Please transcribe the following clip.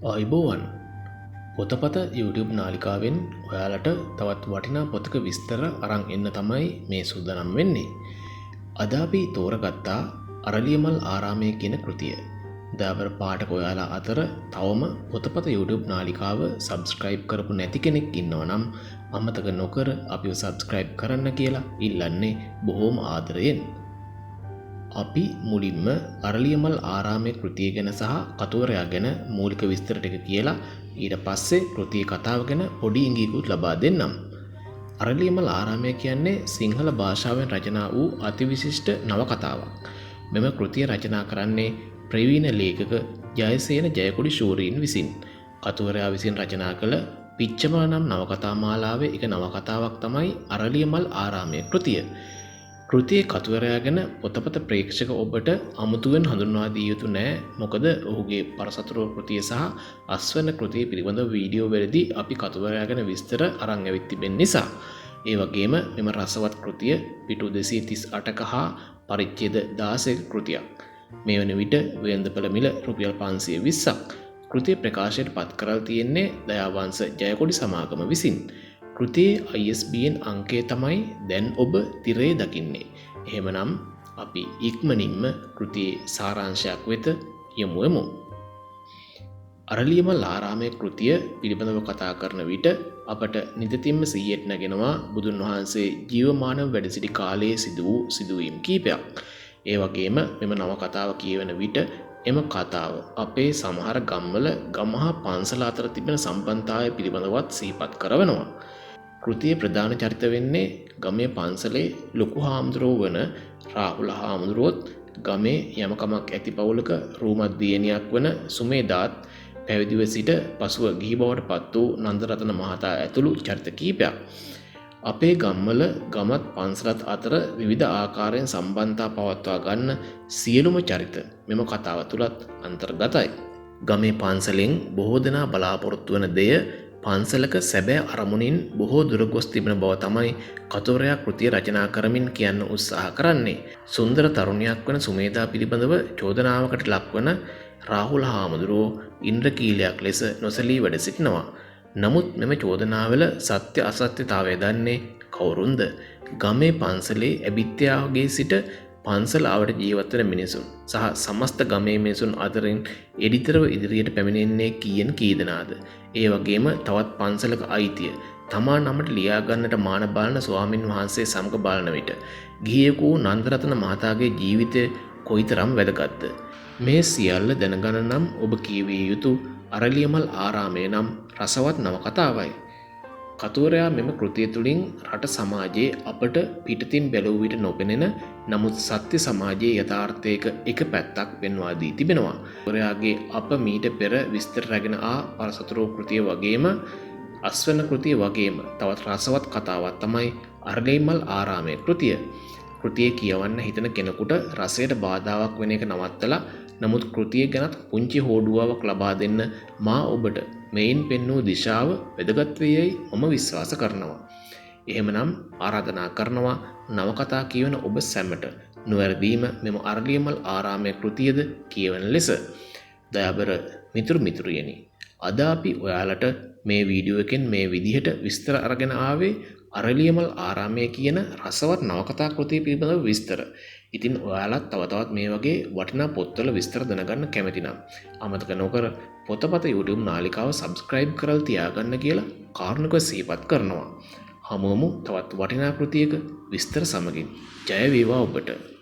ආයුබෝවන් පොතපත YouTube නාලිකාවෙන් ඔයාලට තවත් වටිනා පොතක විස්තර අරන් එන්න තමයි මේ සූදානම් වෙන්නේ. අද අපි තෝරගත්තා අරලියමල් ආරාමය කියන කෘතිය. දයාවර පාඨක ඔයාලා අතර තවම පොතපත YouTube නාලිකාව subscribe කරපු නැති කෙනෙක් ඉන්නවා නම් අමතක නොකර අපිව subscribe කරන්න කියලා ඉල්ලන්නේ බොහොම ආදරයෙන්. අපි මුලින්ම අරලියමල් ආරාමයේ කෘතිය ගැන සහ කතුවරයා ගැන මූලික විස්තර ටික කියලා ඊට පස්සේ කෘතියේ කතාව ගැන පොඩි ඉඟියකුත් ලබා දෙන්නම්. අරලියමල් ආරාමය කියන්නේ සිංහල භාෂාවෙන් රචනා වූ අතිවිශිෂ්ට නවකතාවක්. මෙම කෘතිය රචනා කරන්නේ ප්‍රවීණ ලේඛක ජයසේන ජයකොඩි ශූරීන් විසින්. කතුවරයා විසින් රචනා කළ පිච්චමා නම් නවකතා මාලාවේ එක නවකතාවක් තමයි අරලියමල් ආරාමයේ කෘතිය. කෘතියේ කතුවරයා ගැන පොතපත ප්‍රේක්ෂක ඔබට අමුතුවෙන් හඳුන්වා දිය යුතු නෑ. මොකද ඔහුගේ පරසතුරු කෘතිය සහ අස්වැන්න කෘතිය පිළිබඳ වීඩියෝ වලදී අපි කතුවරයා ගැන විස්තර අරන් ඇවිත් තිබෙන නිසා. ඒ වගේම මෙම රසවත් කෘතිය පිටු 238ක හා පරිච්ඡේද 16ක කෘතියක්. මේ වන විට වෙළඳපොළ මිල රුපියල් 520ක්. කෘතිය ප්‍රකාශයට පත් කරලා තියෙන්නේ දයාවංශ ජයකොඩි සමාගම විසින්. කෘතියේ ISBN අංකය තමයි දැන් ඔබ තිරේ දකින්නේ. එහෙමනම් අපි ඉක්මනින්ම කෘතියේ සාරාංශයක් වෙත යමු. අරලියමල් ආරාමයේ කෘතිය පිළිබඳව කතා කරන විට අපට නිතින්ම සිහියට නැගෙනවා බුදුන් වහන්සේ ජීවමානව වැඩ සිටි කාලයේ සිදු වූ සිදුවීම් කීපයක්. ඒ වගේම මෙම නවකතාව කියවන විට එම කතාව අපේ සමහර ගම්වල ගමහ පන්සල අතර තිබෙන සම්බන්ධතාවය පිළිබඳවත් සිහිපත් කරවනවා. කෘතියේ ප්‍රධාන චරිත වෙන්නේ ගමේ පන්සලේ ලොකු හාමුදුරුවෝ වන රාහුල හාමුදුරුවොත් ගමේ යමකමක් ඇති පවුලක රූමත් දියණියක් වන සුමේදාත් පැවිදිව සිට පසුව ගිහි බවට පත් වූ නන්දරතන මහතා ඇතුළු චරිත කීපයක්. අපේ ගම්වල ගමත් පන්සලත් අතර විවිධ ආකාරයෙන් සම්බන්ධතා පවත්වා ගන්න සියලුම චරිත මෙම කතාව තුලත් අන්තර්ගතයි. ගමේ පන්සලෙන් බොහෝ දෙනා බලාපොරොත්තු වන දෙය පන්සලක සැබෑ අරමුණින් බොහෝ දුර ගොස් තිබෙන බව තමයි කතුවරයා කෘතිය රචනා කරමින් කියන්න උත්සාහ කරන්නේ. සුන්දර තරුණියක් වන සුමේදා පිළිබඳව චෝදනාවකට ලක්වන රාහුල හාමුදුරුවෝ ඉන්ද්‍රකීලයක් ලෙස නොසලී වැඩ සිටිනවා. නමුත් මෙම චෝදනාවල සත්‍ය අසත්‍යතාවය දන්නේ කවුරුන්ද? ගමේ පන්සලේ ඇබිත්‍යාවගේ සිට පන්සල අවට ජීවත් වන මිනිසුන් සහ සමස්ත ගමේ මිනිසුන් අතරින් එඩිතරව ඉදිරියට පැමිණෙන්නේ කීයෙන් කී දෙනාද? ඒ වගේම තවත් පන්සලක අයිතිය තමා නමට ලියා ගන්නට මාන බලන ස්වාමින් වහන්සේ සමග බලන විට ගිහියෙකු නන්දරතන මහතාගේ ජීවිතය කොයිතරම් වැදගත්ද? මේ සියල්ල දැනගන්න නම් ඔබ කියවිය යුතු අරලියමල් ආරාමය නම් රසවත් නවකතාවයි. කතුවරයා මෙම කෘතිය තුළින් රට සමාජයේ අපට පිටතින් බැලූ විට නොපෙනෙන නමුත් සත්‍ය සමාජයේ යථාර්ථයක එක පැත්තක් පෙන්වා දී තිබෙනවා. කතුවරයාගේ අප මීට පෙර විස්තර රැගෙන ආ පරසතුරු කෘතිය වගේම අස්වැන්න කෘතිය වගේම තවත් රසවත් කතාවක් තමයි අරලියමල් ආරාමයේ කෘතිය. කෘතිය කියවන්න හිතන කෙනෙකුට රසයට බාධාවක් වෙන එක නවත්තලා නමුත් කෘතිය ගැනත් පුංචි හෝඩුවාවක් ලබා දෙන්න මා ඔබට මෙයින් පෙන්වූ දිශාව වැදගත් වේයයි මම විශ්වාස කරනවා. එහෙමනම් ආරාධනා කරනවා නවකතා කියවන ඔබ සැමට නොවැරදීම මෙම අරලියමල් ආරාමයේ කෘතියද කියවන ලෙස. දයාබර මිතුරියනි, අද අපි ඔයාලට මේ වීඩියෝ එකෙන් මේ විදිහට විස්තර අරගෙන ආවේ අරලියමල් ආරාමය කියන රසවත් නවකතා කෘතිය පිළිබඳව විස්තර. ඉතින් ඔයාලත් තව තවත් මේ වගේ වටිනා පොත්වල විස්තර දැනගන්න කැමති නම් අමතක නොකර පොතපත YouTube නාලිකාව subscribe කරලා තියාගන්න කියලා කාරුණිකව සිහිපත් කරනවා. හමුවමු තවත් වටිනා කෘතියක විස්තර සමගින්. ජය වේවා ඔබට.